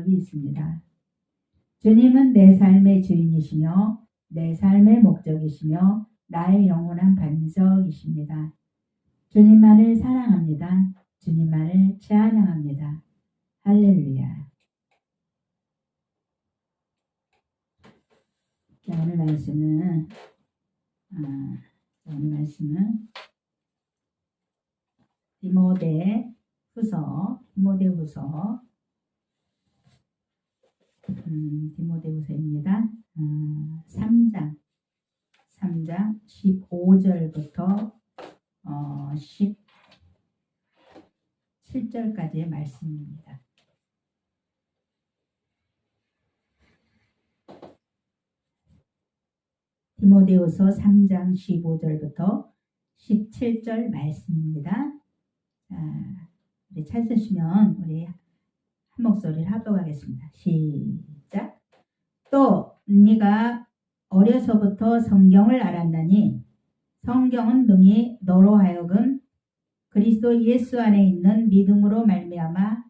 능력이 있습니다. 주님은 내 삶의 주인이시며 내 삶의 목적이시며 나의 영원한 반석이십니다. 주님만을 사랑합니다. 주님만을 찬양합니다. 할렐루야. 자, 오늘 말씀은 디모데후서입니다. 3장 15절부터 17절까지의 말씀입니다. 디모데후서 3장 15절부터 17절 말씀입니다. 우리 찾으시면 우리 한 목소리를 하도록 하겠습니다. 시작. 또 네가 어려서부터 성경을 알았나니 성경은 능히 너로 하여금 그리스도 예수 안에 있는 믿음으로 말미암아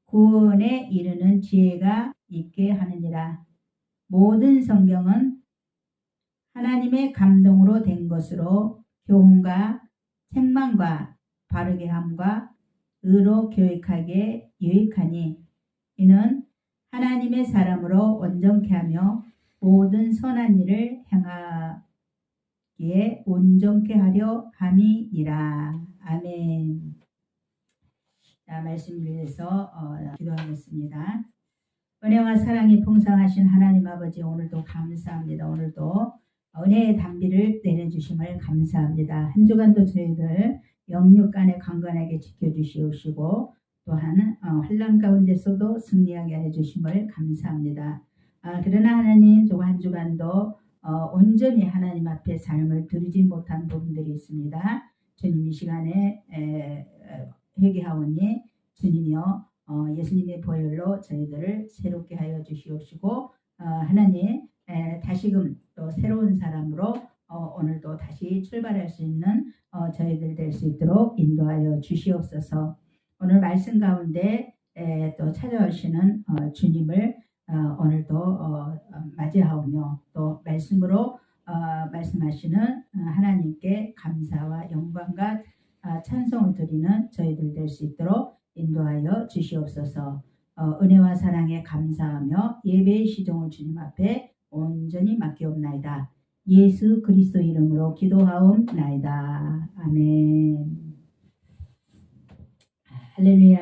구원에 이르는 지혜가 있게 하느니라. 모든 성경은 하나님의 감동으로 된 것으로 교훈과 책망과 바르게 함과 의로 교육하기에 유익하니 이는 하나님의 사람으로 온전케 하며 모든 선한 일을 행하기에 온전케 하려 함이니라. 아멘. 자, 말씀을 위해서 기도하겠습니다. 은혜와 사랑이 풍성하신 하나님 아버지, 오늘도 감사합니다. 오늘도 은혜의 단비를 내려주심을 감사합니다. 한 주간도 저희들 영육간에 강건하게 지켜주시옵시고 또한 환난 가운데서도 승리하게 해주심을 감사합니다. 그러나 하나님, 한 주간도 온전히 하나님 앞에 삶을 드리지 못한 부분들이 있습니다. 주님, 이 시간에 회개하오니 주님이여 예수님의 보혈로 저희들을 새롭게 하여 주시옵시고 하나님, 다시금 또 새로운 사람으로 오늘도 다시 출발할 수 있는 저희들 될 수 있도록 인도하여 주시옵소서. 오늘 말씀 가운데 또 찾아오시는 주님을 오늘도 맞이하오며 또 말씀으로 말씀하시는 하나님께 감사와 영광과 찬송을 드리는 저희들 될 수 있도록 인도하여 주시옵소서. 은혜와 사랑에 감사하며 예배의 시종을 주님 앞에 온전히 맡기옵나이다. 예수 그리스도 이름으로 기도하옵나이다. 아멘. 할렐루야.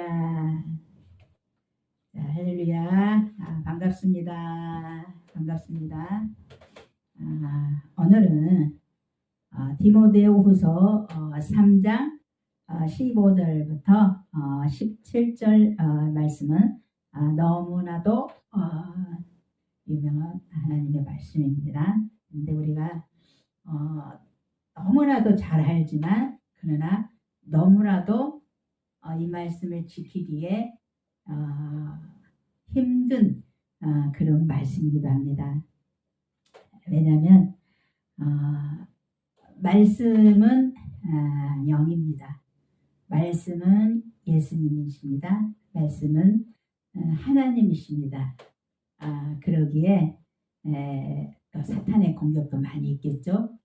자, 할렐루야. 반갑습니다. 반갑습니다. 오늘은 디모데후서 3장 15절부터 17절 말씀은 너무나도 유명한 하나님의 말씀입니다. 근데 우리가 너무나도 잘 알지만 그러나 너무나도 이 말씀을 지키기에 힘든 그런 말씀이기도 합니다. 왜냐하면 말씀은 영입니다. 말씀은 예수님이십니다. 말씀은 하나님이십니다. 그러기에 또 사탄의 공격도 많이 있겠죠.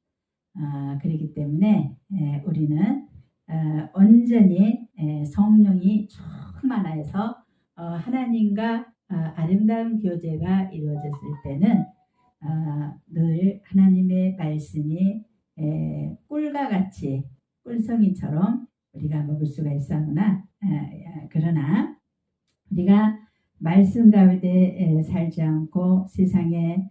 그렇기 때문에 우리는 온전히 성령이 충만하여서 하나님과 아름다운 교제가 이루어졌을 때는 늘 하나님의 말씀이 꿀과 같이 꿀성이처럼 우리가 먹을 수가 있사오나 그러나 우리가 말씀 가운데 살지 않고 세상의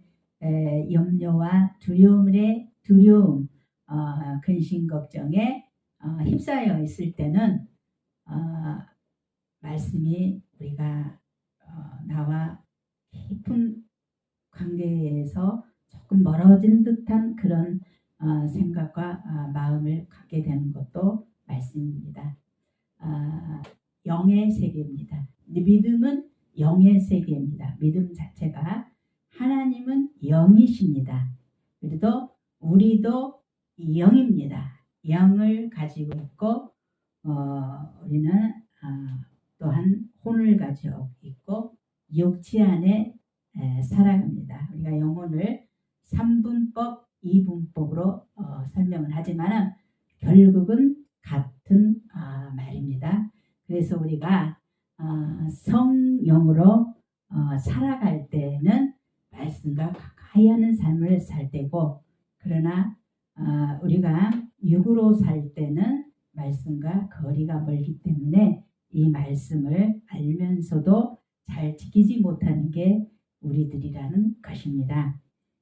염려와 두려움, 근심 걱정에 휩싸여 있을 때는 말씀이 우리가 나와 깊은 관계에서 조금 멀어진 듯한 그런 생각과 마음을 갖게 되는 것도 말씀입니다. 영의 세계입니다. 믿음은 영의 세계입니다. 믿음 자체가 하나님은 영이십니다. 그래도 우리도 영입니다. 영을 가지고 있고 우리는 또한 혼을 가지고 있고 육체 안에 살아갑니다. 우리가 영혼을 3분법, 2분법으로 설명을 하지만 결국은 같은 말입니다. 그래서 우리가 성령으로 살아갈 때는 말씀과 가까이 하는 삶을 살 때고, 그러나 우리가 육으로 살 때는 말씀과 거리가 멀기 때문에 이 말씀을 알면서도 잘 지키지 못하는 게 우리들이라는 것입니다.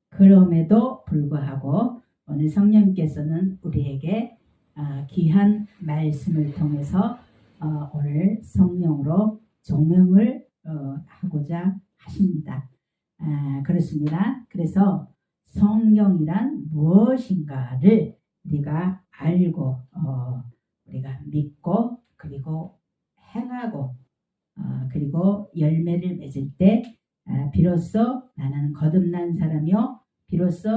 그럼에도 불구하고 오늘 성령께서는 우리에게 귀한 말씀을 통해서 오늘 성령으로 조명을 하고자 하십니다. 그렇습니다. 그래서 성령이란 무엇인가를 우리가 알고 우리가 믿고 그리고 행하고 그리고 열매를 맺을 때 비로소 나는 거듭난 사람이요 비로소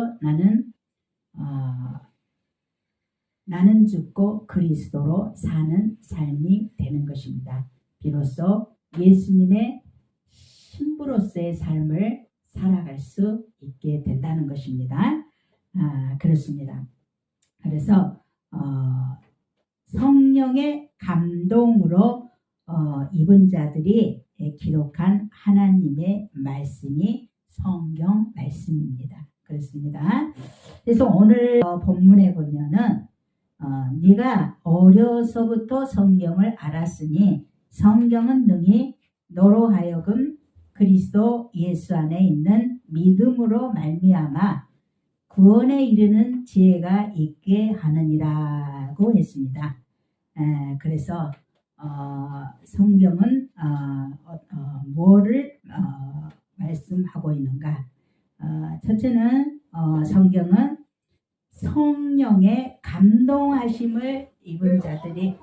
나는 죽고 그리스도로 사는 삶이 되는 것입니다. 비로소 예수님의 신부로서의 삶을 살아갈 수 있게 된다는 것입니다. 그렇습니다. 그래서 성령의 감동으로 입은 자들이 기록한 하나님의 말씀이 성경 말씀입니다. 그렇습니다. 그래서 오늘 본문에 보면은 네가 어려서부터 성경을 알았으니 성경은 능히 너로 하여금 그리스도 예수 안에 있는 믿음으로 말미암아 구원에 이르는 지혜가 있게 하느니라고 했습니다. 그래서 성경은 뭐를 말씀하고 있는가? 첫째는 성경은 성령의 감동하심을 입은 자들이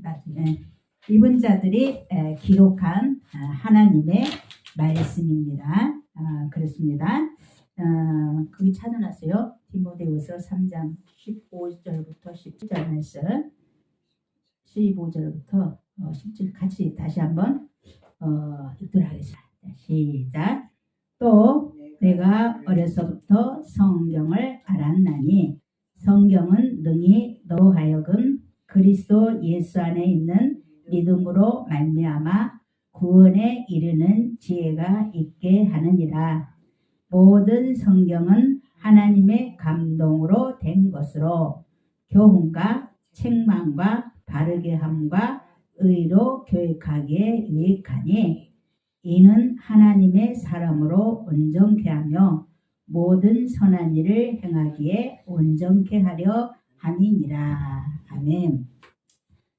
나중에 입은 자들이 기록한 하나님의 말씀입니다. 그렇습니다. 거기 찾아놨어요. 디모데후서 3장 15절부터 17절 말씀, 15절부터 17 같이 다시 한번 읽도록 하겠습니다. 시작. 또 내가 어려서부터 성경을 알았나니 성경은 능히 너로 하여금 그리스도 예수 안에 있는 믿음으로 말미암아 구원에 이르는 지혜가 있게 하느니라. 모든 성경은 하나님의 감동으로 된 것으로 교훈과 책망과 바르게 함과 의로 교육하기에 유익하니 이는 하나님의 사람으로 온전케 하며 모든 선한 일을 행하기에 온전케 하려 함이니라. 아멘.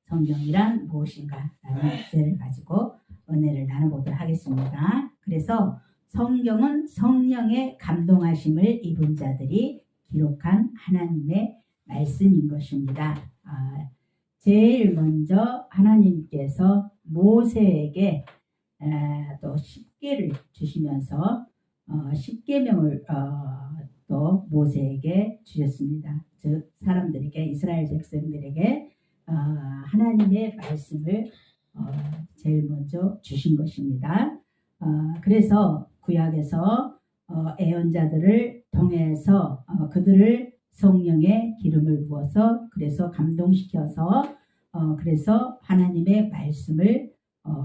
성경이란 무엇인가? 라는 주제를 가지고 은혜를 나눠보도록 하겠습니다. 그래서 성경은 성령의 감동하심을 입은 자들이 기록한 하나님의 말씀인 것입니다. 제일 먼저 하나님께서 모세에게 또 십계를 주시면서 십계명을 또 모세에게 주셨습니다. 즉 사람들에게, 이스라엘 백성들에게 하나님의 말씀을 제일 먼저 주신 것입니다. 그래서 구약에서 예언자들을 통해서 그들을 성령의 기름을 부어서 그래서 감동시켜서 그래서 하나님의 말씀을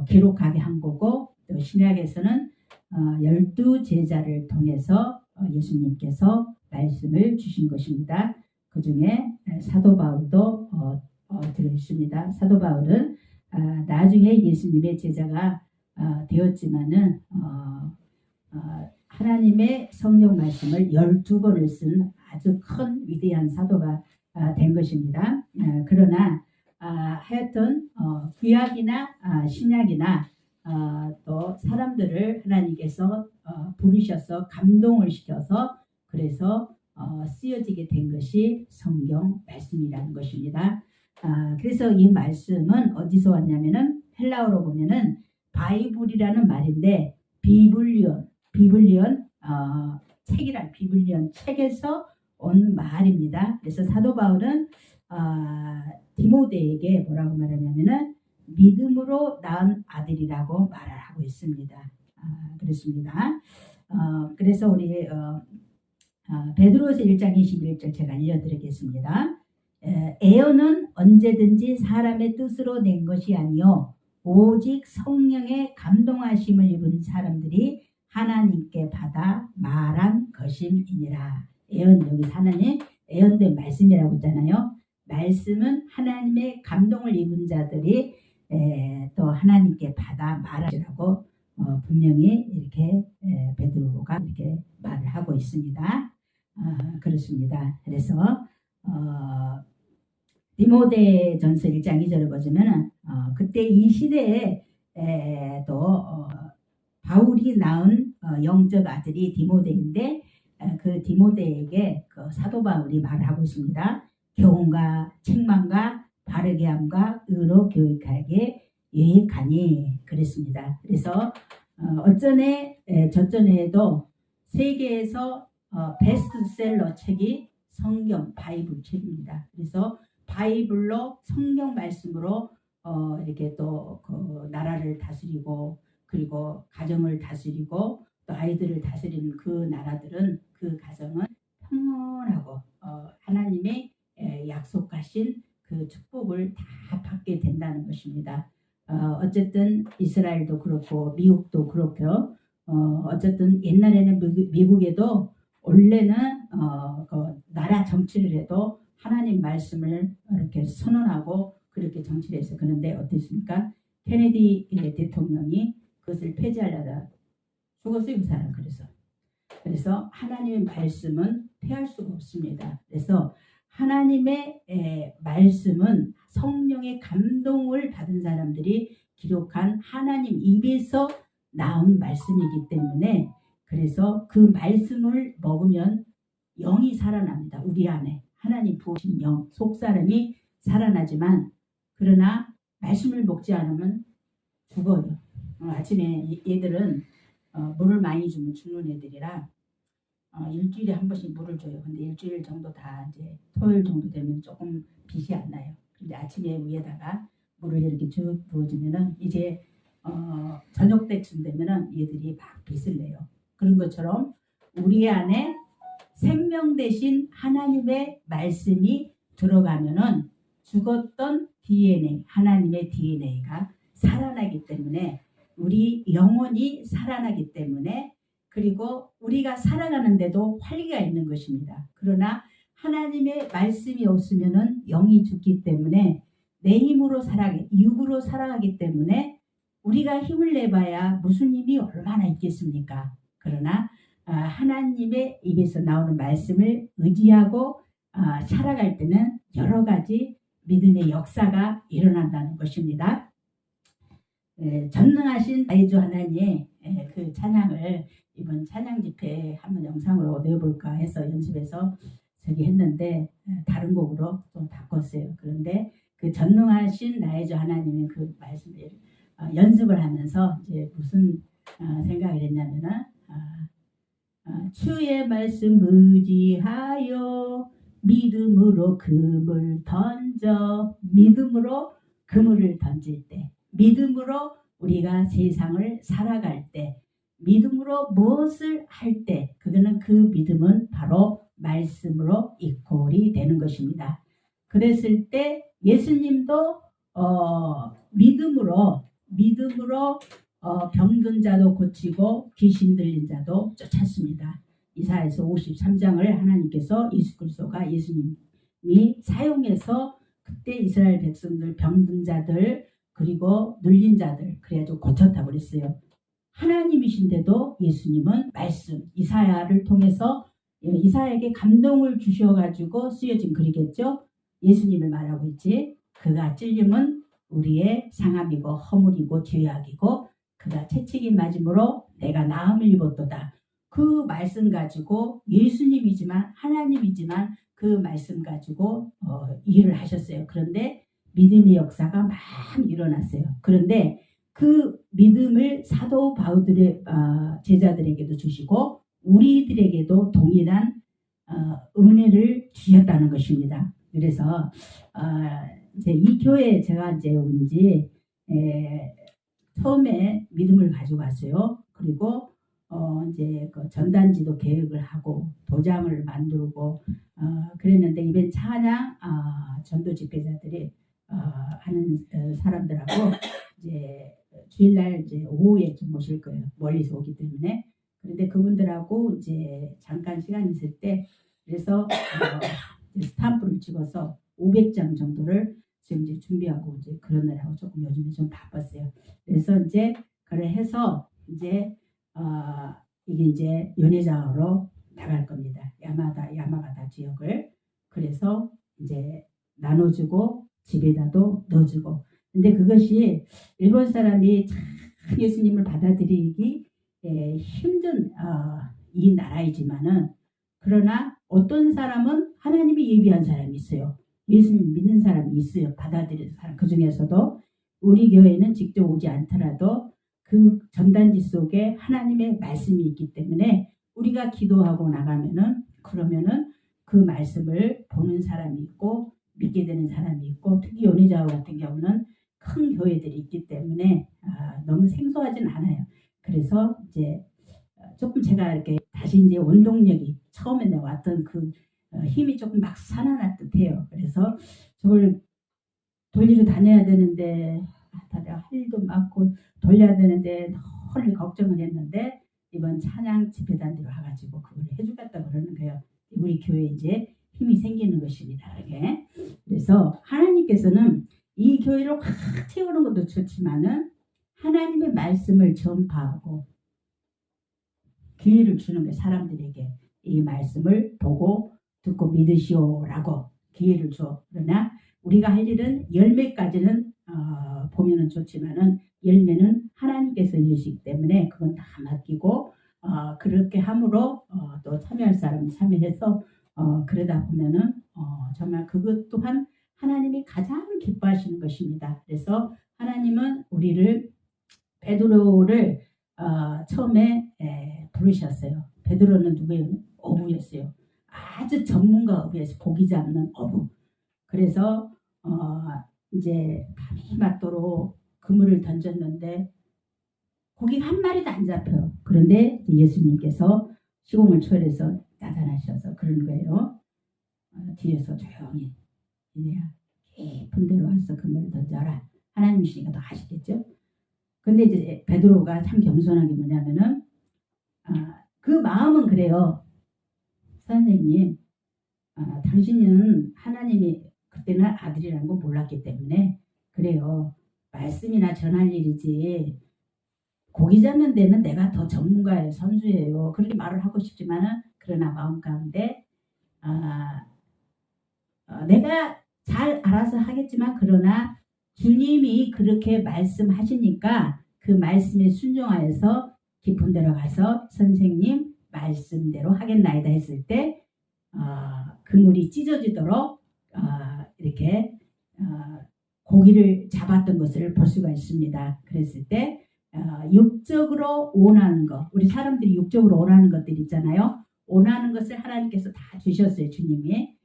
기록하게 한 거고, 또 신약에서는 12 제자를 통해서 예수님께서 말씀을 주신 것입니다. 그 중에 사도 바울도 들어있습니다. 사도 바울은 나중에 예수님의 제자가 되었지만은 하나님의 성령 말씀을 12권을 쓴 아주 큰 위대한 사도가 된 것입니다. 그러나 하여튼 구약이나 신약이나 또 사람들을 하나님께서 부르셔서 감동을 시켜서 그래서 쓰여지게 된 것이 성경 말씀이라는 것입니다. 그래서 이 말씀은 어디서 왔냐면은 헬라어로 보면은 바이블이라는 말인데 비블리온 책이란 비블리온 책에서 온 말입니다. 그래서 사도 바울은 디모데에게 뭐라고 말하냐면은 믿음으로 낳은 아들이라고 말을 하고 있습니다. 그렇습니다. 그래서 우리 베드로서 1장 21절 제가 알려드리겠습니다. 애언은 언제든지 사람의 뜻으로 낸 것이 아니요 오직 성령의 감동하심을 입은 사람들이 하나님께 받아 말한 것임이니라. 애언, 여기 하나님 애언된 말씀이라고 했잖아요. 말씀은 하나님의 감동을 입은 자들이 또 하나님께 받아 말하라고 분명히 이렇게 베드로가 이렇게 말을 하고 있습니다. 그렇습니다. 그래서 디모데전서 1장 2절을 보시면은 그때 이 시대에 또 바울이 낳은 영적 아들이 디모데인데 그 디모데에게 그 사도 바울이 말하고 있습니다. 교훈과 책망과 바르게 함과 의로 교육하게 유익하니 그랬습니다. 그래서 저전에도 세계에서 베스트셀러 책이 성경 바이블 책입니다. 그래서 바이블로 성경 말씀으로 이렇게 또 그 나라를 다스리고 그리고 가정을 다스리고 또 아이들을 다스리는 그 나라들은 그 가정은 평온하고 하나님의 약속하신 그 축복을 다 받게 된다는 것입니다. 어쨌든 이스라엘도 그렇고 미국도 그렇고요. 어쨌든 옛날에는 미국에도 원래는 그 나라 정치를 해도 하나님 말씀을 이렇게 선언하고 그렇게 정치를 해서 그런데 어떻습니까? 케네디 대통령이 그것을 폐지하려다 죽었어요. 그 사람. 그래서 하나님의 말씀은 폐할 수가 없습니다. 그래서 하나님의 말씀은 성령의 감동을 받은 사람들이 기록한 하나님 입에서 나온 말씀이기 때문에 그래서 그 말씀을 먹으면 영이 살아납니다. 우리 안에 하나님 부으신 영, 속사람이 살아나지만 그러나 말씀을 먹지 않으면 죽어요. 아침에 얘들은 물을 많이 주면 죽는 애들이라 일주일에 한 번씩 물을 줘요. 근데 일주일 정도 다 이제 토요일 정도 되면 조금 빛이 안 나요. 근데 아침에 위에다가 물을 이렇게 쭉 부어주면은 이제 저녁 때쯤 되면은 얘들이 막 빛을 내요. 그런 것처럼 우리 안에 생명 대신 하나님의 말씀이 들어가면은 죽었던 DNA, 하나님의 DNA가 살아나기 때문에 우리 영혼이 살아나기 때문에 그리고 우리가 살아가는데도 활기가 있는 것입니다. 그러나 하나님의 말씀이 없으면은 영이 죽기 때문에 내 힘으로 육으로 살아가기 때문에 우리가 힘을 내봐야 무슨 힘이 얼마나 있겠습니까? 그러나 하나님의 입에서 나오는 말씀을 의지하고 살아갈 때는 여러 가지 믿음의 역사가 일어난다는 것입니다. 전능하신 아이주 하나님의 그 찬양을 이번 찬양 집회에 한번 영상으로 내볼까 해서 연습해서 저기 했는데 다른 곡으로 좀 바꿨어요. 그런데 그 전능하신 나의 주 하나님의 그 말씀을 연습을 하면서 이제 무슨 생각을 했냐면은 주의 말씀 의지하여 믿음으로 그물 던져 믿음으로 그물을 던질 때 믿음으로 우리가 세상을 살아갈 때 믿음으로 무엇을 할 때 그거는 그 믿음은 바로 말씀으로 이퀄이 되는 것입니다. 그랬을 때 예수님도 믿음으로 병든 자도 고치고 귀신 들린 자도 쫓았습니다. 이사야서 53장을 하나님께서 예수 그리스도가 예수님이 사용해서 그때 이스라엘 백성들 병든 자들 그리고 눌린 자들 그래가지고 고쳤다고 그랬어요. 하나님이신데도 예수님은 말씀 이사야를 통해서 이사야에게 감동을 주셔가지고 쓰여진 글이겠죠. 예수님을 말하고 있지. 그가 찔림은 우리의 상함이고 허물이고 죄악이고 그가 채찍이 맞음으로 내가 나음을 입었도다. 그 말씀 가지고 예수님이지만 하나님이지만 그 말씀 가지고 일을 하셨어요. 그런데 믿음의 역사가 막 일어났어요. 그런데 그 믿음을 사도 바울들의 제자들에게도 주시고 우리들에게도 동일한 은혜를 주셨다는 것입니다. 그래서 이제 이 교회에 제가 이제 온 지 처음에 믿음을 가지고 왔어요. 그리고 이제 그 전단지도 계획을 하고 도장을 만들고 그랬는데 이번 찬양 전도 집회자들이 하는 사람들하고 이제 주일날 이제 오후에 좀 모실 거예요. 멀리서 오기 때문에. 그런데 그분들하고 이제 잠깐 시간 있을 때 그래서 스탬프를 찍어서 500장 정도를 지금 이제 준비하고 이제 그러느라고 조금 요즘에 좀 바빴어요. 그래서 이제 그래 해서 이제 이게 이제 연회장으로 나갈 겁니다. 야마가다 지역을. 그래서 이제 나눠주고 집에다도 넣어주고. 근데 그것이 일본 사람이 참 예수님을 받아들이기 힘든 이 나라이지만은 그러나 어떤 사람은 하나님이 예비한 사람이 있어요. 예수님 믿는 사람이 있어요. 받아들이는 사람. 그 중에서도 우리 교회는 직접 오지 않더라도 그 전단지 속에 하나님의 말씀이 있기 때문에 우리가 기도하고 나가면은 그러면은 그 말씀을 보는 사람이 있고 믿게 되는 사람이 있고 특히 연희자와 같은 경우는 큰 교회들이 있기 때문에 너무 생소하진 않아요. 그래서 이제 조금 제가 이렇게 다시 이제 원동력이 처음에 내가 왔던 그 힘이 조금 막 살아났듯 해요. 그래서 저걸 돌리러 다녀야 되는데 내가 할 일도 많고 돌려야 되는데 널리 걱정을 했는데 이번 찬양 집회단으로 와가지고 그걸 해주겠다 그러는 거예요. 우리 교회에 이제 힘이 생기는 것입니다. 이렇게. 그래서 하나님께서는 이 교회를 확 채우는 것도 좋지만은 하나님의 말씀을 전파하고 기회를 주는 거예요. 사람들에게 이 말씀을 보고 듣고 믿으시오라고 기회를 줘. 그러나 우리가 할 일은 열매까지는 보면은 좋지만은 열매는 하나님께서 이루시기 때문에 그건 다 맡기고 그렇게 함으로 또 참여할 사람은 참여해서 그러다 보면은 정말 그것 또한 하나님이 가장 기뻐하시는 것입니다. 그래서 하나님은 우리를 베드로를 처음에 부르셨어요. 베드로는 누구예요? 어부였어요. 아주 전문가 어부였어요. 고기 잡는 어부. 그래서 이제 밤이 맞도록 그물을 던졌는데 고기가 한 마리도 안 잡혀요. 그런데 예수님께서 시공을 초월해서 나타나셔서 그런 거예요. 뒤에서 조용히 이래야 깊은 데로 와서 그물을 던져라. 하나님이시니까 더 아시겠죠? 근데 이제 베드로가 참 겸손한 게 뭐냐면은 그 마음은 그래요. 선생님, 당신은 하나님이 그때는 아들이라는 거 몰랐기 때문에 그래요. 말씀이나 전할 일이지 고기 잡는 데는 내가 더 전문가예요. 선수예요. 그렇게 말을 하고 싶지만은 그러나 마음 가운데 내가 잘 알아서 하겠지만 그러나 주님이 그렇게 말씀하시니까 그 말씀에 순종하여서 깊은 데로 가서 선생님 말씀대로 하겠나이다 했을 때 그물이 찢어지도록 이렇게 고기를 잡았던 것을 볼 수가 있습니다. 그랬을 때 육적으로 원하는 것, 우리 사람들이 육적으로 원하는 것들 있잖아요. 원하는 것을 하나님께서 다 주셨어요. 주님이.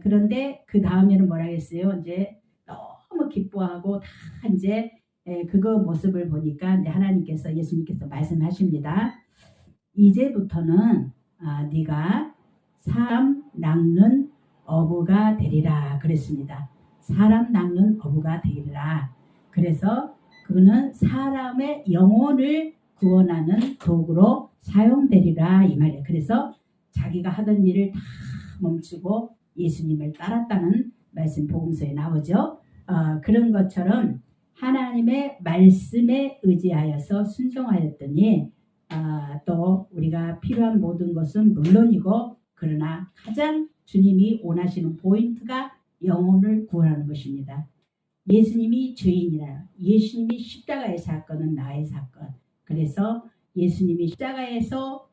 그런데 그 다음에는 뭐라 했어요? 이제 너무 기뻐하고 다 이제 그거 모습을 보니까 이제 하나님께서 예수님께서 말씀하십니다. 이제부터는 네가 사람 낚는 어부가 되리라 그랬습니다. 사람 낚는 어부가 되리라. 그래서 그거는 사람의 영혼을 구원하는 도구로 사용되리라 이 말이에요. 그래서 자기가 하던 일을 다 멈추고 예수님을 따랐다는 말씀 복음서에 나오죠. 그런 것처럼 하나님의 말씀에 의지하여서 순종하였더니 또 우리가 필요한 모든 것은 물론이고 그러나 가장 주님이 원하시는 포인트가 영혼을 구원하는 것입니다. 예수님이 죄인이라 예수님이 십자가의 사건은 나의 사건. 그래서 예수님이 십자가에서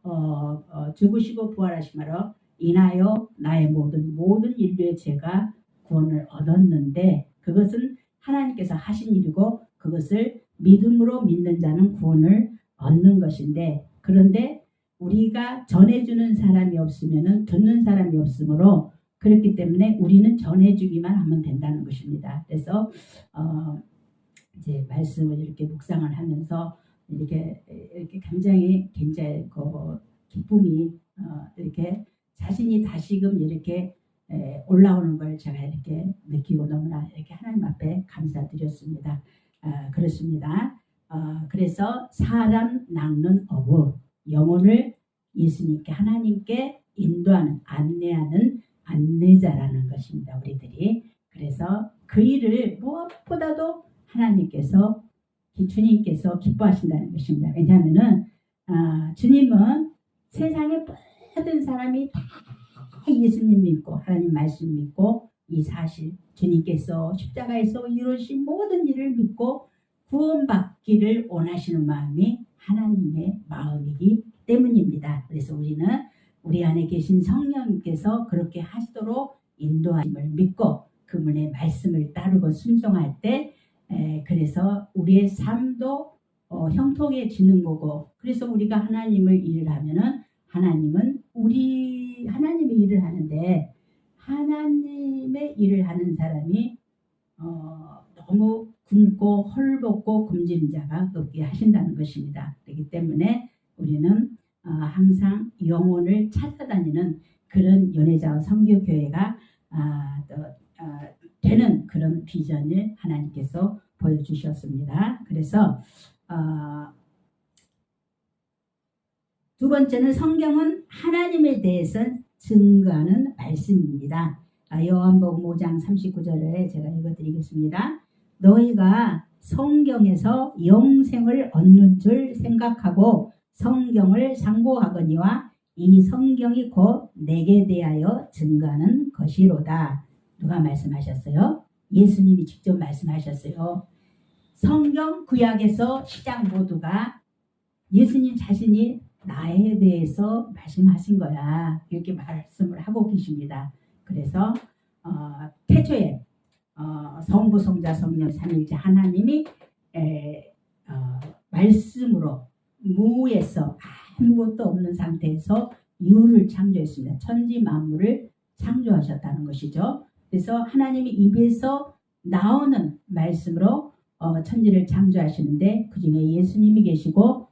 죽으시고 부활하심으로 인하여 나의 모든 인류의 죄가 구원을 얻었는데 그것은 하나님께서 하신 일이고 그것을 믿음으로 믿는 자는 구원을 얻는 것인데 그런데 우리가 전해주는 사람이 없으면 듣는 사람이 없으므로 그렇기 때문에 우리는 전해주기만 하면 된다는 것입니다. 그래서 이제 말씀을 이렇게 묵상을 하면서 이렇게 굉장히 그 기쁨이 이렇게 자신이 다시금 이렇게 올라오는 걸 제가 이렇게 느끼고 너무나 이렇게 하나님 앞에 감사드렸습니다. 그렇습니다. 그래서 사람 낚는 어부, 영혼을 예수님께 하나님께 인도하는 안내하는 안내자라는 것입니다. 우리들이. 그래서 그 일을 무엇보다도 하나님께서 주님께서 기뻐하신다는 것입니다. 왜냐하면은 주님은 세상의 모든 사람이 다 예수님 믿고 하나님 말씀 믿고 이 사실 주님께서 십자가에서 이루신 모든 일을 믿고 구원받기를 원하시는 마음이 하나님의 마음이기 때문입니다. 그래서 우리는 우리 안에 계신 성령님께서 그렇게 하시도록 인도하심을 믿고 그분의 말씀을 따르고 순종할 때 그래서 우리의 삶도 형통해지는 거고 그래서 우리가 하나님을 일을 하면은 하나님은 하나님의 일을 하는데 하나님의 일을 하는 사람이 너무 굶고 헐벗고 굶주린 자가 없게 하신다는 것입니다. 그렇기 때문에 우리는 항상 영혼을 찾아다니는 그런 연회자와 선교교회가 되는 그런 비전을 하나님께서 보여주셨습니다. 그래서 두 번째는 성경은 하나님에 대해서 증거하는 말씀입니다. 요한복음 5장 39절에 제가 읽어드리겠습니다. 너희가 성경에서 영생을 얻는 줄 생각하고 성경을 상고하거니와 이 성경이 곧 내게 대하여 증거하는 것이로다. 누가 말씀하셨어요? 예수님이 직접 말씀하셨어요. 성경 구약에서 시작 모두가 예수님 자신이 나에 대해서 말씀하신 거야. 이렇게 말씀을 하고 계십니다. 그래서 태초에 성부 성자 성령 삼위일체 하나님이 말씀으로 무에서 아무것도 없는 상태에서 유를 창조했습니다. 천지 만물을 창조하셨다는 것이죠. 그래서 하나님의 입에서 나오는 말씀으로 천지를 창조하시는데 그 중에 예수님이 계시고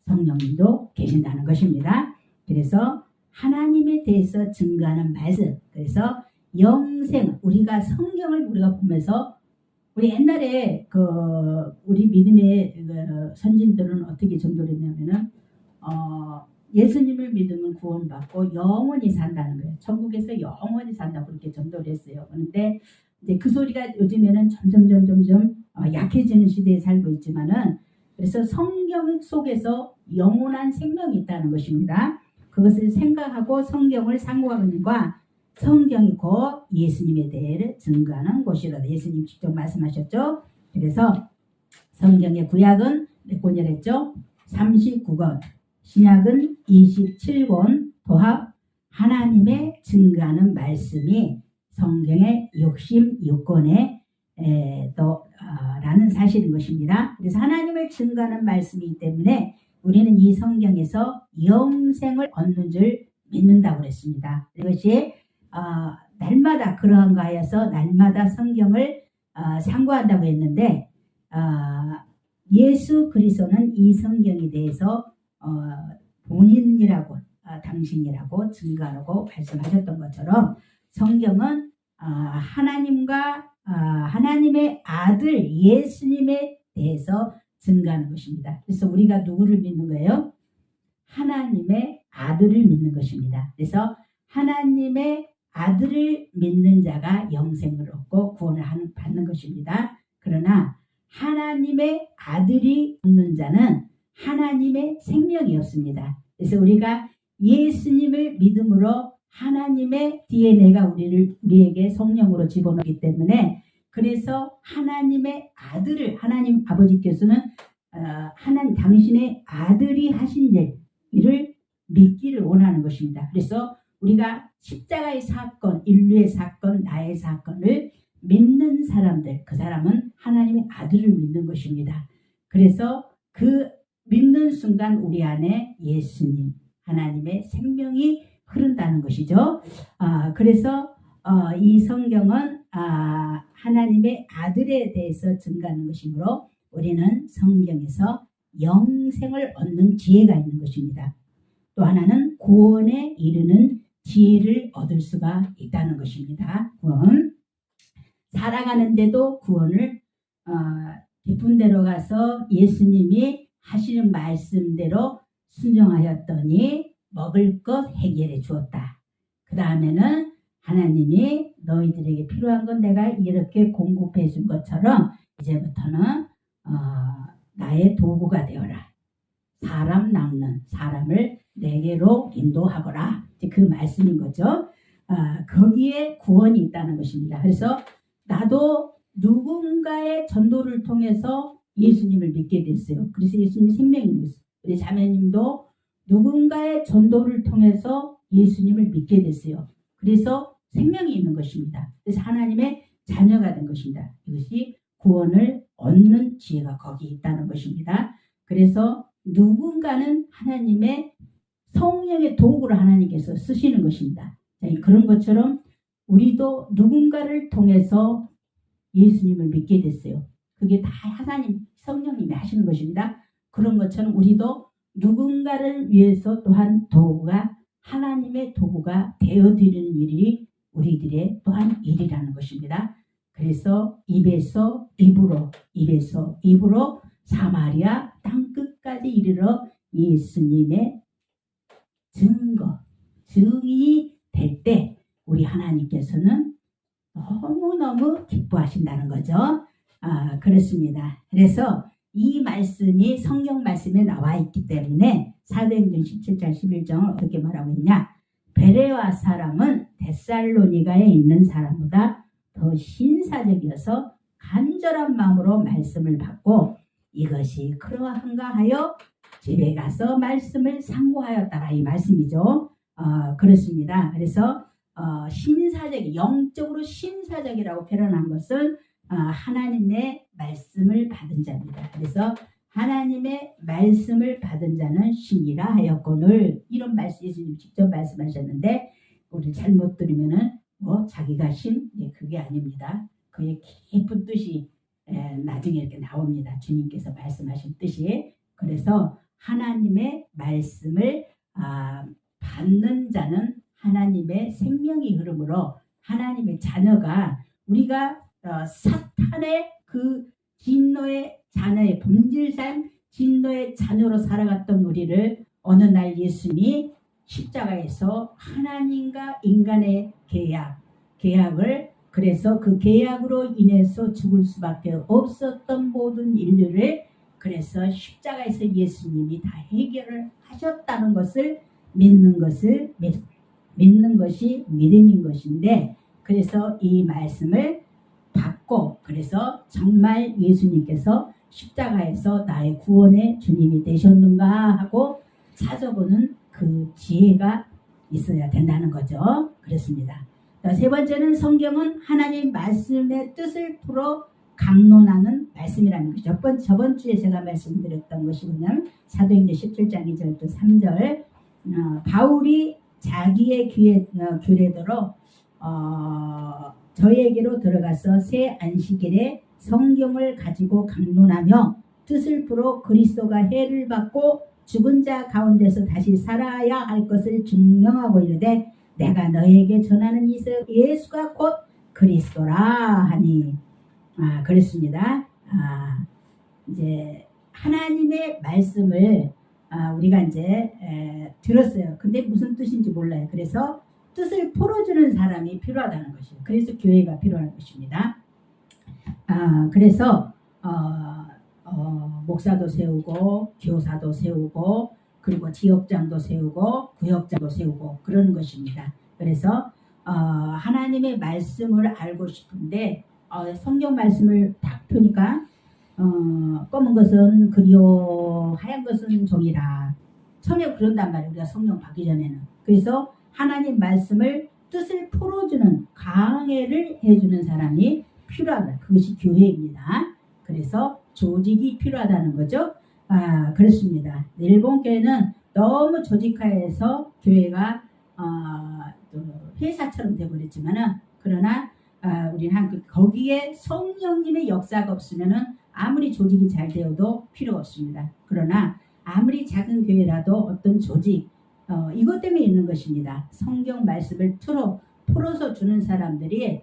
성령님도 계신다는 것입니다. 그래서 하나님에 대해서 증거하는 말씀. 그래서 영생, 우리가 성경을 우리가 보면서 우리 옛날에 우리 믿음의 선진들은 어떻게 전도를 했냐면은 예수님을 믿으면 구원받고 영원히 산다는 거예요. 천국에서 영원히 산다고 그렇게 전도를 했어요. 그런데 이제 그 소리가 요즘에는 점점 약해지는 시대에 살고 있지만은 그래서 성경 속에서 영원한 생명이 있다는 것입니다. 그것을 생각하고 성경을 상고하는과 성경이 곧 예수님에 대해 증거하는 곳이로다. 예수님 직접 말씀하셨죠. 그래서 성경의 구약은 몇 권이랬죠? 39권, 신약은 27권, 도합 하나님의 증거하는 말씀이 성경의 66권에 라는 사실인 것입니다. 그래서 하나님을 증거하는 말씀이기 때문에 우리는 이 성경에서 영생을 얻는 줄 믿는다고 그랬습니다. 이것이 날마다 그러한가 하여서 날마다 성경을 상고한다고 했는데 예수 그리스도는 이 성경에 대해서 본인이라고 당신이라고 증거하라고 말씀하셨던 것처럼 성경은 하나님과 하나님의 아들 예수님에 대해서 증거하는 것입니다. 그래서 우리가 누구를 믿는 거예요? 하나님의 아들을 믿는 것입니다. 그래서 하나님의 아들을 믿는 자가 영생을 얻고 구원을 받는 것입니다. 그러나 하나님의 아들이 없는 자는 하나님의 생명이 없습니다. 그래서 우리가 예수님을 믿음으로 하나님의 DNA가 우리에게 성령으로 집어넣기 때문에 그래서 하나님의 아들을 하나님 아버지께서는 하나님 당신의 아들이 하신 일을 믿기를 원하는 것입니다. 그래서 우리가 십자가의 사건, 인류의 사건, 나의 사건을 믿는 사람들, 그 사람은 하나님의 아들을 믿는 것입니다. 그래서 그 믿는 순간 우리 안에 예수님, 하나님의 생명이 흐른다는 것이죠. 그래서 이 성경은 하나님의 아들에 대해서 증거하는 것이므로 우리는 성경에서 영생을 얻는 지혜가 있는 것입니다. 또 하나는 구원에 이르는 지혜를 얻을 수가 있다는 것입니다. 구원. 살아가는데도 구원을 깊은 데로 가서 예수님이 하시는 말씀대로 순종하였더니 먹을 것 해결해 주었다. 그 다음에는 하나님이 너희들에게 필요한 건 내가 이렇게 공급해 준 것처럼 이제부터는 나의 도구가 되어라. 사람 낚는 사람을 내게로 인도하거라. 그 말씀인 거죠. 거기에 구원이 있다는 것입니다. 그래서 나도 누군가의 전도를 통해서 예수님을 믿게 됐어요. 그래서 예수님이 생명인 것이에요. 우리 자매님도 누군가의 전도를 통해서 예수님을 믿게 됐어요. 그래서 생명이 있는 것입니다. 그래서 하나님의 자녀가 된 것입니다. 이것이 구원을 얻는 지혜가 거기 있다는 것입니다. 그래서 누군가는 하나님의 성령의 도구를 하나님께서 쓰시는 것입니다. 그런 것처럼 우리도 누군가를 통해서 예수님을 믿게 됐어요. 그게 다 하나님 성령님이 하시는 것입니다. 그런 것처럼 우리도 누군가를 위해서 또한 도구가 하나님의 도구가 되어드리는 일이 우리들의 또한 일이라는 것입니다. 그래서 입에서 입으로 입에서 입으로 사마리아 땅끝까지 이르러 예수님의 증이 될 때 우리 하나님께서는 너무너무 기뻐하신다는 거죠. 그렇습니다. 그래서 이 말씀이 성경 말씀에 나와 있기 때문에 사도행전 17장 11장을 어떻게 말하고 있냐. 베레와 사람은 데살로니가에 있는 사람보다 더 신사적이어서 간절한 마음으로 말씀을 받고 이것이 그러한가 하여 집에 가서 말씀을 상고하였다라 이 말씀이죠. 그렇습니다. 그래서 신사적, 영적으로 신사적이라고 표현한 것은 하나님의 말씀을 받은 자입니다. 그래서 하나님의 말씀을 받은 자는 신이라 하였거늘 이런 말씀 예수님 직접 말씀하셨는데 우리 잘못 들으면은 자기가 신? 그게 아닙니다. 그의 깊은 뜻이 나중에 이렇게 나옵니다. 주님께서 말씀하신 뜻이. 그래서 하나님의 말씀을 받는 자는 하나님의 생명이 흐름으로 하나님의 자녀가 우리가 사탄의 그 진노의 자녀의 본질상 진노의 자녀로 살아갔던 우리를 어느 날 예수님이 십자가에서 하나님과 인간의 계약을 그래서 그 계약으로 인해서 죽을 수밖에 없었던 모든 인류를 그래서 십자가에서 예수님이 다 해결을 하셨다는 것을 믿는 것이 믿음인 것인데 그래서 이 말씀을 받고 그래서 정말 예수님께서 십자가에서 나의 구원의 주님이 되셨는가 하고 찾아보는 그 지혜가 있어야 된다는 거죠. 그렇습니다. 세 번째는 성경은 하나님 말씀의 뜻을 풀어 강론하는 말씀이라는 것이죠. 저번 주에 제가 말씀드렸던 것이 뭐냐면 사도행전 17장 2절부터 3절 바울이 자기의 규례대로 저에게로 들어가서 새 안식일에 성경을 가지고 강론하며 뜻을 풀어 그리스도가 해를 받고 죽은 자 가운데서 다시 살아야 할 것을 증명하고 이르되 내가 너에게 전하는 예수가 곧 그리스도라 하니 그렇습니다. 이제 하나님의 말씀을 우리가 이제 들었어요. 근데 무슨 뜻인지 몰라요. 그래서 뜻을 풀어주는 사람이 필요하다는 것이에요. 그래서 교회가 필요한 것입니다. 그래서 목사도 세우고 교사도 세우고 그리고 지역장도 세우고 구역장도 세우고 그러는 것입니다. 그래서 하나님의 말씀을 알고 싶은데 성경 말씀을 딱 펴니까 검은 것은 그리오 하얀 것은 종이라 처음에 그런단 말이에요. 우리가 성경 받기 전에는. 그래서 하나님 말씀을 뜻을 풀어주는 강해를 해주는 사람이 필요하다. 그것이 교회입니다. 그래서 조직이 필요하다는 거죠. 그렇습니다. 일본 교회는 너무 조직화해서 교회가 회사처럼 되어버렸지만은 그러나 우리는 거기에 성령님의 역사가 없으면은 아무리 조직이 잘 되어도 필요 없습니다. 그러나 아무리 작은 교회라도 어떤 조직 이것 때문에 있는 것입니다. 성경 말씀을 풀어서 주는 사람들이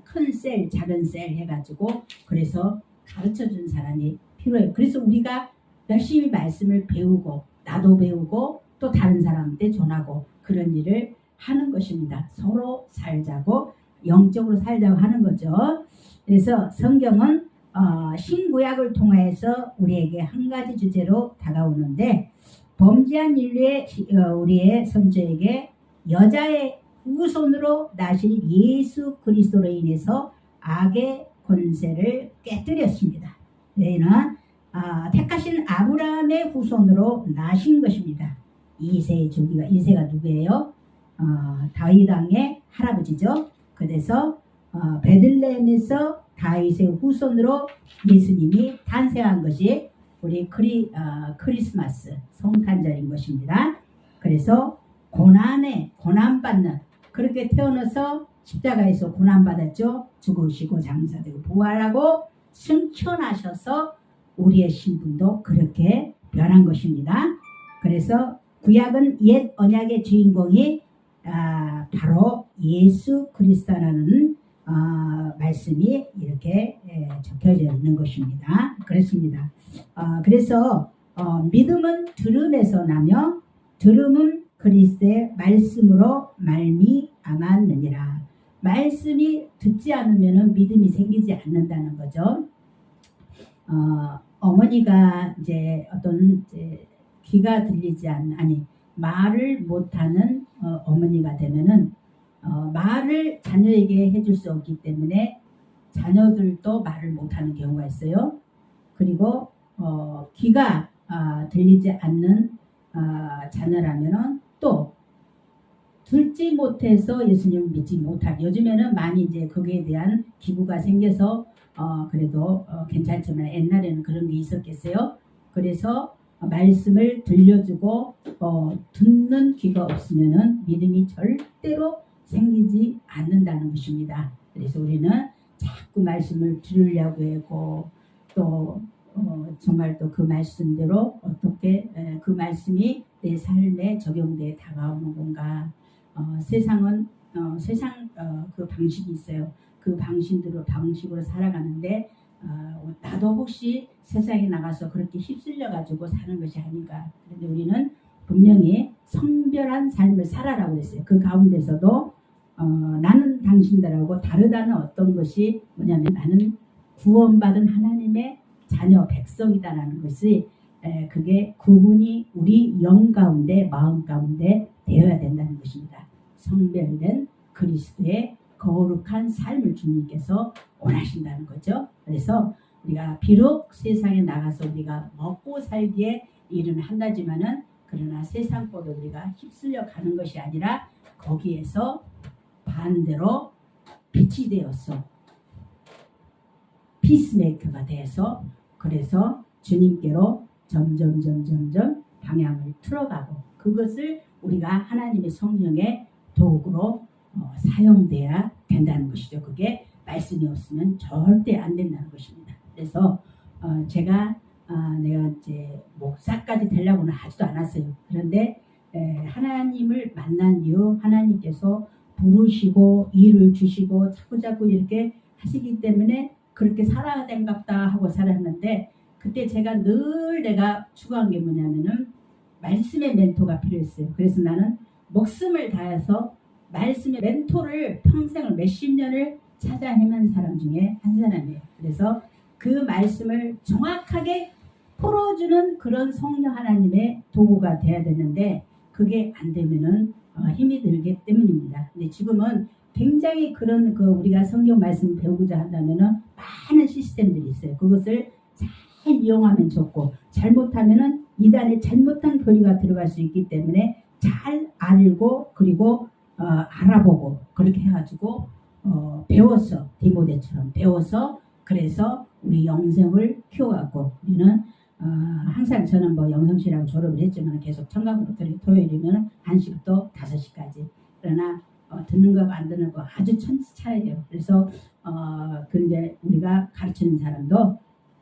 큰 셀, 작은 셀 해가지고 그래서 가르쳐 준 사람이 필요해요. 그래서 우리가 열심히 말씀을 배우고 나도 배우고 또 다른 사람한테 전하고 그런 일을 하는 것입니다. 서로 살자고 영적으로 살자고 하는 거죠. 그래서 성경은 신구약을 통해서 우리에게 한 가지 주제로 다가오는데 범죄한 인류의 우리의 선조에게 여자의 후손으로 나신 예수 그리스도로 인해서 악의 권세를 깨뜨렸습니다. 저희는 택하신 아브라함의 후손으로 나신 것입니다. 이세의 줄기가 이세가 누구예요? 다윗 왕의 할아버지죠. 그래서 베들레헴에서 다윗의 후손으로 예수님이 탄생한 것이 우리 크리스마스 성탄절인 것입니다. 그래서 고난받는 그렇게 태어나서 십자가에서 고난받았죠. 죽으시고 장사되고 부활하고 승천하셔서 우리의 신분도 그렇게 변한 것입니다. 그래서 구약은 옛 언약의 주인공이 바로 예수 그리스도라는 말씀이 이렇게 적혀져 있는 것입니다. 그렇습니다. 그래서 믿음은 들음에서 나며 들음은 그리스도의 말씀으로 말미암았느니라. 말씀이 듣지 않으면 믿음이 생기지 않는다는 거죠. 어머니가 이제 어떤 귀가 들리지 않는 말을 못하는 어머니가 되면은 말을 자녀에게 해줄 수 없기 때문에 자녀들도 말을 못하는 경우가 있어요. 그리고 귀가 들리지 않는 자녀라면은 또 듣지 못해서 예수님을 믿지 못할. 요즘에는 많이 이제 거기에 대한 기부가 생겨서 그래도 괜찮지만 옛날에는 그런 게 있었겠어요. 그래서 말씀을 들려주고 듣는 귀가 없으면은 믿음이 절대로 생기지 않는다는 것입니다. 그래서 우리는 자꾸 말씀을 들으려고 하고 또 정말 또 그 말씀대로 어떻게 그 말씀이 내 삶에 적용돼 다가오는 건가. 세상은 세상 그 방식이 있어요. 그 방식으로 살아가는데 나도 혹시 세상에 나가서 그렇게 휩쓸려 가지고 사는 것이 아닌가. 그런데 우리는 분명히 성별한 삶을 살아라고 했어요. 그 가운데서도 나는 당신들하고 다르다는 어떤 것이 뭐냐면 나는 구원받은 하나님의 자녀 백성이다라는 것이 그게 구분이 우리 영 가운데 마음 가운데 되어야 된다는 것입니다. 성별된 그리스도의 거룩한 삶을 주님께서 원하신다는 거죠. 그래서 우리가 비록 세상에 나가서 우리가 먹고 살기에 일은 한다지만은 그러나 세상보다 우리가 휩쓸려 가는 것이 아니라 거기에서 반대로 빛이 되어서 피스메이커가 되어서 그래서 주님께로 점점 방향을 틀어가고 그것을 우리가 하나님의 성령의 도구로 사용돼야 된다는 것이죠. 그게 말씀이 없으면 절대 안 된다는 것입니다. 그래서 제가 내가 이제 목사까지 되려고는 하지도 않았어요. 그런데 하나님을 만난 이후 하나님께서 부르시고 일을 주시고 자꾸자꾸 이렇게 하시기 때문에 그렇게 살아야 된갑다 하고 살았는데 그때 제가 늘 내가 추구한 게 뭐냐면은 말씀의 멘토가 필요했어요. 그래서 나는 목숨을 다해서 말씀의 멘토를 평생을 몇십 년을 찾아 헤맨 사람 중에 한 사람이에요. 그래서 그 말씀을 정확하게 풀어주는 그런 성령 하나님의 도구가 돼야 되는데 그게 안 되면은 힘이 들기 때문입니다. 근데 지금은 굉장히 그런 우리가 성경 말씀 배우고자 한다면은 많은 시스템들이 있어요. 그것을 잘 이용하면 좋고 잘못하면은 이단의 잘못한 교리가 들어갈 수 있기 때문에 잘 알고 그리고 알아보고 그렇게 해가지고 배워서 디모데처럼 배워서 그래서 우리 영성을 키워갖고 우리는 항상 저는 뭐 영성실하고 졸업을 했지만 계속 청강으로 토요일이면 1시부터 5시까지 그러나 듣는 거 안 듣는 거 아주 천지 차이예요. 그래서 근데 우리가 가르치는 사람도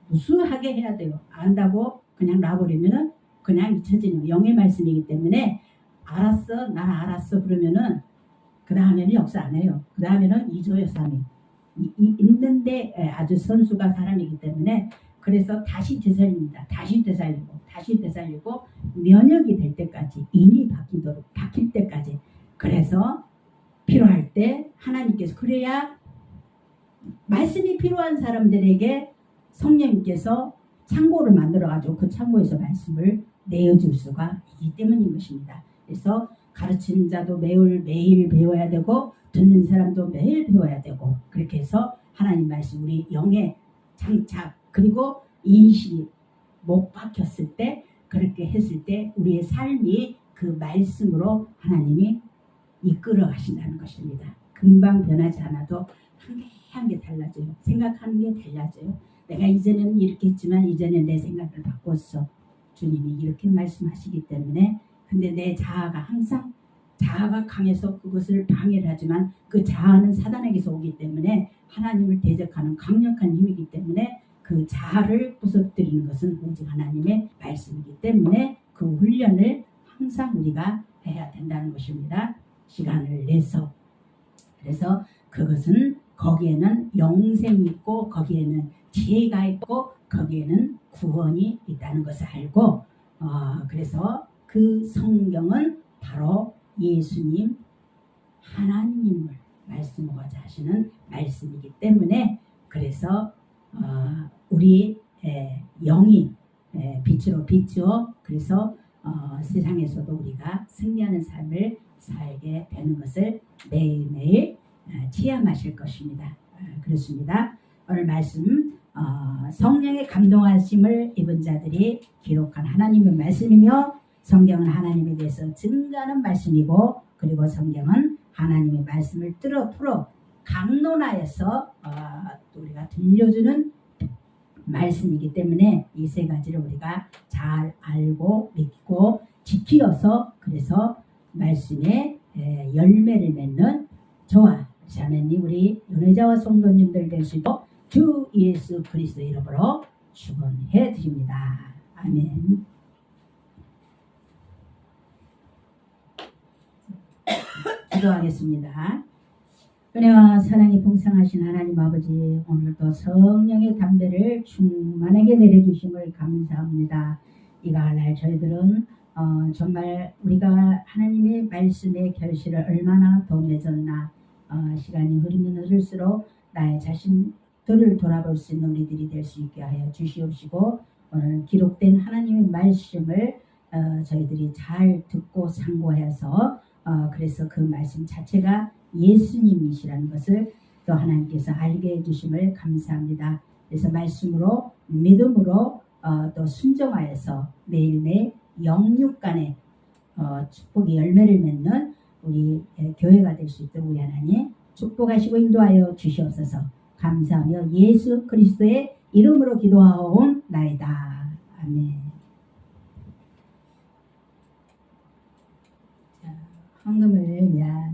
무수하게 해야 돼요. 안다고 그냥 놔버리면은 그냥 잊혀지는 영의 말씀이기 때문에 알았어, 난 알았어 그러면은 그 다음에는 역사 안 해요. 그 다음에는 이조여 삼이 있는데 아주 선수가 사람이기 때문에 그래서 다시 되살립니다. 다시 되살리고 면역이 될 때까지 인이 바뀔 때까지 그래서 필요할 때 하나님께서 그래야 말씀이 필요한 사람들에게 성령님께서 창고를 만들어가지고 그 창고에서 말씀을 내어줄 수가 있기 때문인 것입니다. 그래서 가르치는 자도 매일 배워야 되고 듣는 사람도 매일 배워야 되고 그렇게 해서 하나님 말씀 우리 영의 장착 그리고 인식이 못 박혔을 때 그렇게 했을 때 우리의 삶이 그 말씀으로 하나님이 이끌어 가신다는 것입니다. 금방 변하지 않아도 한 게 달라져요. 생각하는 게 달라져요. 내가 이전에는 이렇게 했지만 이전에 내 생각을 바꿨어. 주님이 이렇게 말씀하시기 때문에 근데 내 자아가 항상 자아가 강해서 그것을 방해를 하지만 그 자아는 사단에게서 오기 때문에 하나님을 대적하는 강력한 힘이기 때문에 그 자아를 부서뜨리는 것은 오직 하나님의 말씀이기 때문에 그 훈련을 항상 우리가 해야 된다는 것입니다. 시간을 내서 그래서 그것은 거기에는 영생이 있고 거기에는 지혜가 있고 거기에는 구원이 있다는 것을 알고 그래서 그 성경은 바로 예수님 하나님을 말씀하고자 하시는 말씀이기 때문에 그래서 우리 영이 빛으로 비추어 그래서 세상에서도 우리가 승리하는 삶을 살게 되는 것을 매일매일 체험하실 것입니다. 그렇습니다. 오늘 말씀 성령의 감동하심을 입은 자들이 기록한 하나님의 말씀이며 성경은 하나님에 대해서 증거하는 말씀이고 그리고 성경은 하나님의 말씀을 풀어 강론하여서 우리가 들려주는 말씀이기 때문에 이 세 가지를 우리가 잘 알고 믿고 지키어서 그래서 말씀의 열매를 맺는 저와 자매님 우리 연회자와 성도님들 되시고 주 예수 그리스도 이름으로 축원해 드립니다. 아멘. 기도하겠습니다. 은혜와 사랑이 풍성하신 하나님 아버지 오늘도 성령의 담대를 충만하게 내려주심을 감사합니다. 이 가을날 저희들은 정말 우리가 하나님의 말씀의 결실을 얼마나 더 맺었나 시간이 흐르면 흐를수록 나의 자신들을 돌아볼 수 있는 우리들이 될 수 있게 하여 주시옵시고 오늘 기록된 하나님의 말씀을 저희들이 잘 듣고 상고해서 그래서 그 말씀 자체가 예수님이시라는 것을 또 하나님께서 알게 해주심을 감사합니다. 그래서 말씀으로 믿음으로 또 순종하여서 매일매일 영육 간의 축복의 열매를 맺는 우리 교회가 될 수 있도록 우리 하나님 축복하시고 인도하여 주시옵소서. 감사하며 예수 그리스도의 이름으로 기도하옵나이다. 아멘. 자, 헌금을 위한